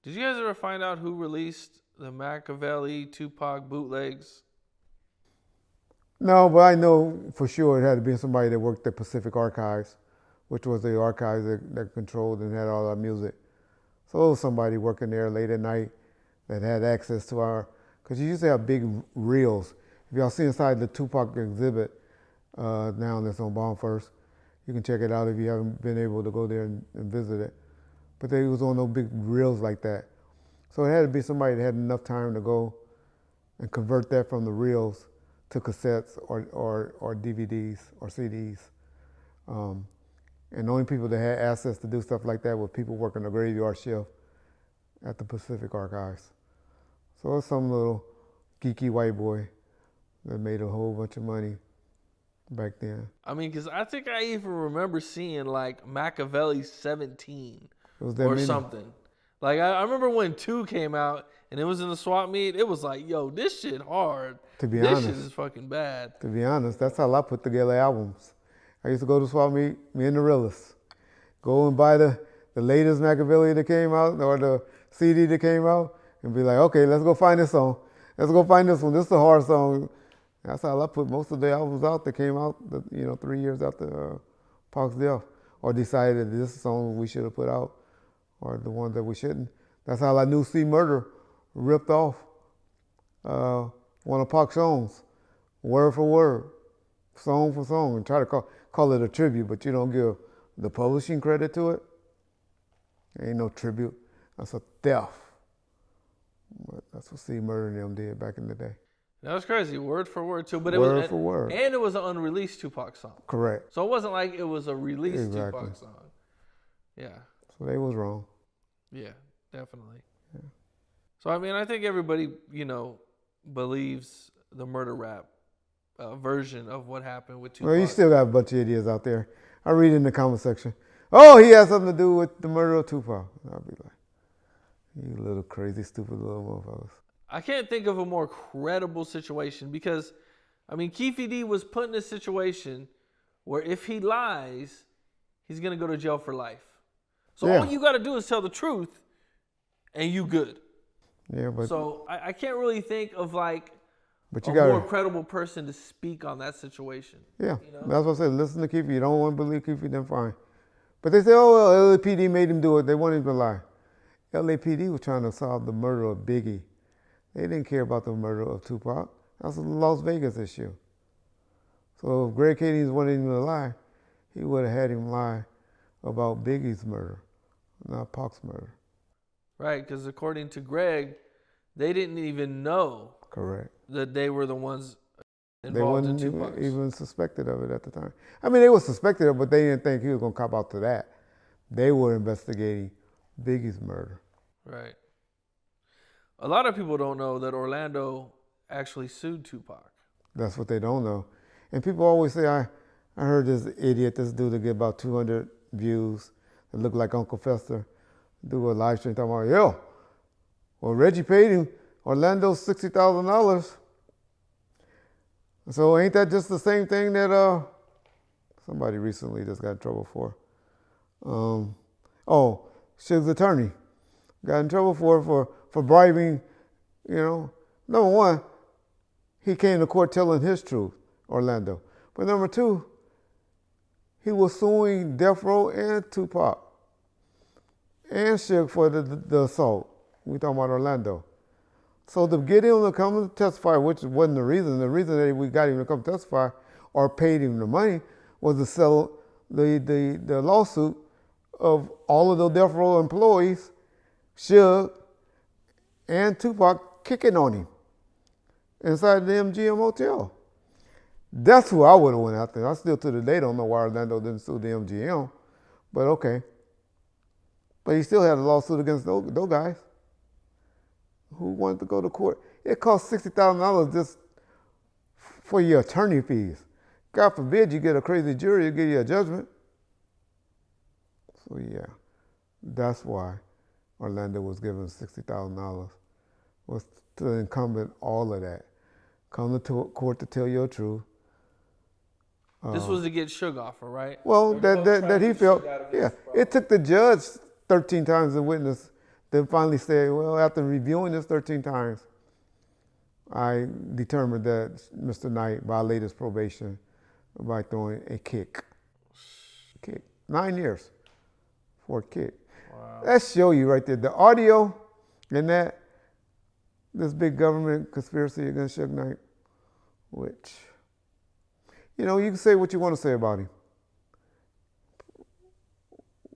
Did you guys ever find out who released the Machiavelli Tupac bootlegs? No, but I know for sure it had to be somebody that worked at Pacific Archives, which was the archives that controlled and had all our music. So it was somebody working there late at night that had access to our, because you used to have big reels. If y'all see inside the Tupac exhibit now that's on Bomb First, you can check it out if you haven't been able to go there and visit it. But they was on those big reels like that. So it had to be somebody that had enough time to go and convert that from the reels to cassettes or DVDs or CDs. And the only people that had access to do stuff like that were people working the graveyard shift at the Pacific Archives. So it was some little geeky white boy that made a whole bunch of money back then. I mean, because I think I even remember seeing like Machiavelli 17 It was that or many. something. Like I remember when 2 came out and it was in the swap meet. It was like, yo, this shit hard. To be this honest, shit is fucking bad. To be honest, that's how I put together albums. I used to go to swap meet, me and the realists. Go and buy the latest Machiavelli that came out or the CD that came out and be like, okay, let's go find this song. Let's go find this one. This is a hard song. That's how I put most of the albums out that came out, 3 years after Pac's death, or decided that this is a song we should have put out, or the ones that we shouldn't. That's how I knew C Murder ripped off one of Pac's songs, word for word, song for song, and try to call it a tribute, but you don't give the publishing credit to it. Ain't no tribute. That's a theft. But that's what C Murder and them did back in the day. That was crazy, word for word too. But Word for word. And it was an unreleased Tupac song. Correct. So it wasn't like it was a released Exactly. Tupac song. Yeah. So they was wrong. Yeah, definitely. Yeah. So I mean, I think everybody, believes the murder rap version of what happened with Tupac. Well, you still got a bunch of idiots out there. I read in the comment section, oh, he has something to do with the murder of Tupac. I'll be like, you little crazy, stupid little motherfuckers. I can't think of a more credible situation because, I mean, Keefe D was put in a situation where if he lies, he's going to go to jail for life. So Yeah. all you got to do is tell the truth and you good. Yeah, but So I can't really think of like but a you got more credible person to speak on that situation. Yeah, you know? that's what I said. Listen to Keefe. You don't want to believe Keefe, then fine. But they say, oh, well, LAPD made him do it. They want him to lie. LAPD was trying to solve the murder of Biggie. They didn't care about the murder of Tupac. That's a Las Vegas issue. So if Greg Kading wanted him to lie, he would have had him lie about Biggie's murder, not Pac's murder. Right, because according to Greg, they didn't even know Correct. that they were the ones They involved in wasn't Tupac's. even suspected of it at the time. I mean, they were suspected of it, but they didn't think he was going to cop out to that. They were investigating Biggie's murder. Right. A lot of people don't know that Orlando actually sued Tupac. That's what they don't know. And people always say, I heard this idiot, this dude that get about 200 views that look like Uncle Fester, do a live stream talking about, yo, well, Reggie paid him Orlando $60,000. So ain't that just the same thing that somebody recently just got in trouble for? Suge's attorney got in trouble for bribing, number one, he came to court telling his truth, Orlando. But number two, he was suing Death Row and Tupac and Suge for the assault. We talking about Orlando. So to get him to come to testify, which wasn't the reason that we got him to come testify or paid him the money was to settle the lawsuit of all of the Death Row employees, Suge and Tupac kicking on him inside the MGM hotel. That's who I would have went after. I still to the day don't know why Orlando didn't sue the MGM, but okay. But he still had a lawsuit against those guys who wanted to go to court. It cost $60,000 just for your attorney fees. God forbid you get a crazy jury to give you a judgment. So yeah, that's why Orlando was given $60,000, was to incumbent all of that. Come to court to tell your truth. This was to get Suge off her, right? Well, that he felt, yeah. It took the judge 13 times to witness Then finally said, well, after reviewing this 13 times, I determined that Mr. Knight violated his probation by throwing a kick. 9 years for a kick. Wow. That show you right there. The audio and that, this big government conspiracy against Suge Knight, which, you know, you can say what you want to say about him,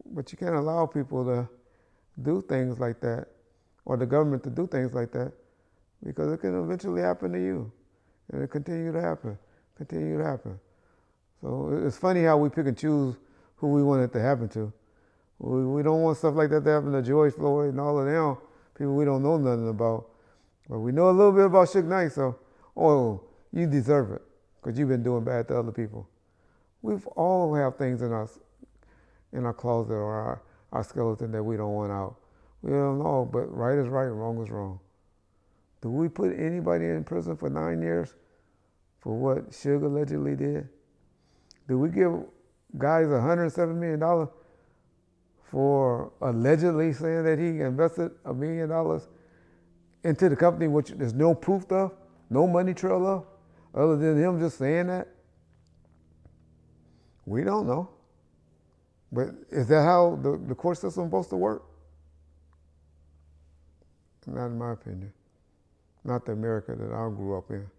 but you can't allow people to do things like that, or the government to do things like that, because it can eventually happen to you, and it continue to happen. So it's funny how we pick and choose who we want it to happen to. We don't want stuff like that to happen to George Floyd and all of them, people we don't know nothing about. But we know a little bit about Suge Knight, so, oh, you deserve it, because you've been doing bad to other people. We've all have things in our closet or our skeleton that we don't want out. We don't know, but right is right, wrong is wrong. Do we put anybody in prison for 9 years for what Suge allegedly did? Do we give guys $107 million for allegedly saying that he invested $1 million into the company, which there's no proof of, no money trail of, other than him just saying that? We don't know. But is that how the court system is supposed to work? Not in my opinion. Not the America that I grew up in.